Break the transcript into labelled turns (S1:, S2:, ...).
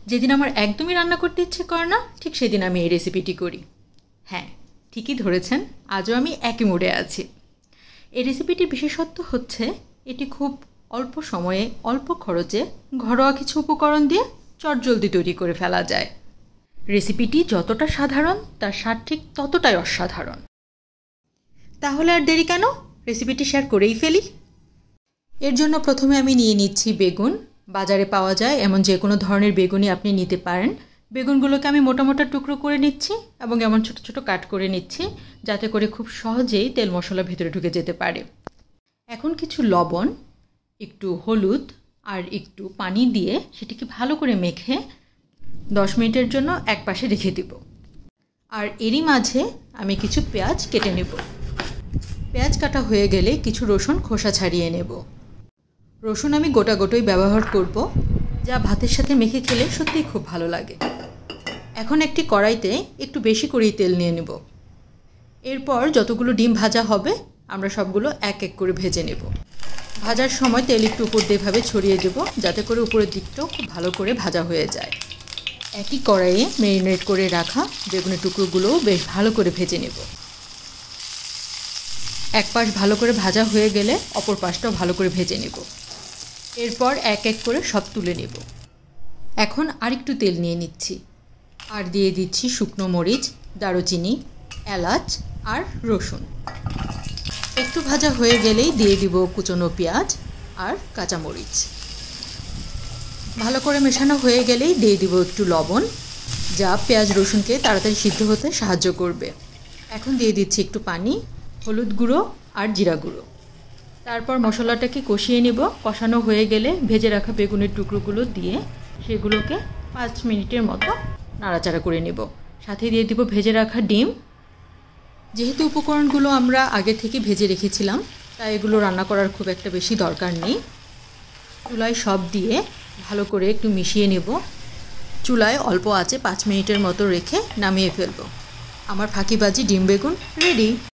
S1: যেদিন আমার একদমই রান্না করতে ইচ্ছে করে না ঠিক সেদিন আমি এই রেসিপিটি করি। হ্যাঁ, ঠিকই ধরেছেন, আজও আমি একই মুডে আছি। এই রেসিপিটির বিশেষত্ব হচ্ছে এটি খুব অল্প সময়ে অল্প খরচে ঘরোয়া কিছু উপকরণ দিয়ে চটজলদি তৈরি করে ফেলা যায়। রেসিপিটি যতটা সাধারণ তার স্বাদ ঠিক ততটাই অসাধারণ। তাহলে আর দেরি কেন, রেসিপিটি শেয়ার করেই ফেলি। এর জন্য প্রথমে আমি নিয়ে নিচ্ছি বেগুন। বাজারে পাওয়া যায় এমন যে কোনো ধরনের বেগুনই আপনি নিতে পারেন। বেগুনগুলোকে আমি মোটা মোটা টুকরো করে নিচ্ছি এবং এমন ছোট ছোট কাট করে নিচ্ছি যাতে করে খুব সহজেই তেল মশলা ভেতরে ঢুকে যেতে পারে। এখন কিছু লবণ, একটু হলুদ আর একটু পানি দিয়ে সেটিকে ভালো করে মেখে 10 মিনিটের জন্য এক পাশে রেখে দেব। আর এরই মাঝে আমি কিছু পেঁয়াজ কেটে নেব। পেঁয়াজ কাটা হয়ে গেলে কিছু রসুন খোসা ছাড়িয়ে নেব। রসুন আমি গোটা গোটাই ব্যবহার করব, যা ভাতের সাথে মেখে খেলে সত্যিই খুব ভালো লাগে। এখন একটি কড়াইতে একটু বেশি করেই তেল নিয়ে নেব। এরপর যতগুলো ডিম ভাজা হবে আমরা সবগুলো এক এক করে ভেজে নেব। ভাজার সময় তেল একটু উপর দিয়ে এভাবে ছড়িয়ে দেব যাতে করে উপরের দিকটাও খুব ভালো করে ভাজা হয়ে যায়। একই কড়াইয়ে ম্যারিনেট করে রাখা বেগুনের টুকরোগুলোও বেশ ভালো করে ভেজে নেব। এক পাশ ভালো করে ভাজা হয়ে গেলে অপর পাশটাও ভালো করে ভেজে নেব। এরপর এক এক করে সব তুলে নেব। এখন আরেকটু তেল নিয়ে নিচ্ছি আর দিয়ে দিচ্ছি শুকনো মরিচ, দারুচিনি, এলাচ আর রসুন। একটু ভাজা হয়ে গেলেই দিয়ে দিব কুচনো পেঁয়াজ আর কাঁচামরিচ। ভালো করে মেশানো হয়ে গেলেই দিয়ে দিব একটু লবণ, যা পেঁয়াজ রসুনকে তাড়াতাড়ি সিদ্ধ হতে সাহায্য করবে। এখন দিয়ে দিচ্ছি একটু পানি, হলুদ গুঁড়ো আর জিরা গুঁড়ো। তারপর মশলাটাকে কষিয়ে নেব। কষানো হয়ে গেলে ভেজে রাখা বেগুনের টুকরোগুলো দিয়ে সেগুলোকে 5 মিনিটের মতো নাড়াচাড়া করে নেব। সাথে দিয়ে দিব ভেজে রাখা ডিম। যেহেতু উপকরণগুলো আমরা আগে থেকে ভেজে রেখেছিলাম তাই এগুলো রান্না করার খুব একটা বেশি দরকার নেই। চুলায় সব দিয়ে ভালো করে একটু মিশিয়ে নেব। চুলায় অল্প আঁচে 5 মিনিটের মতো রেখে নামিয়ে ফেলব। আমার ফাঁকিবাজি ডিম বেগুন রেডি।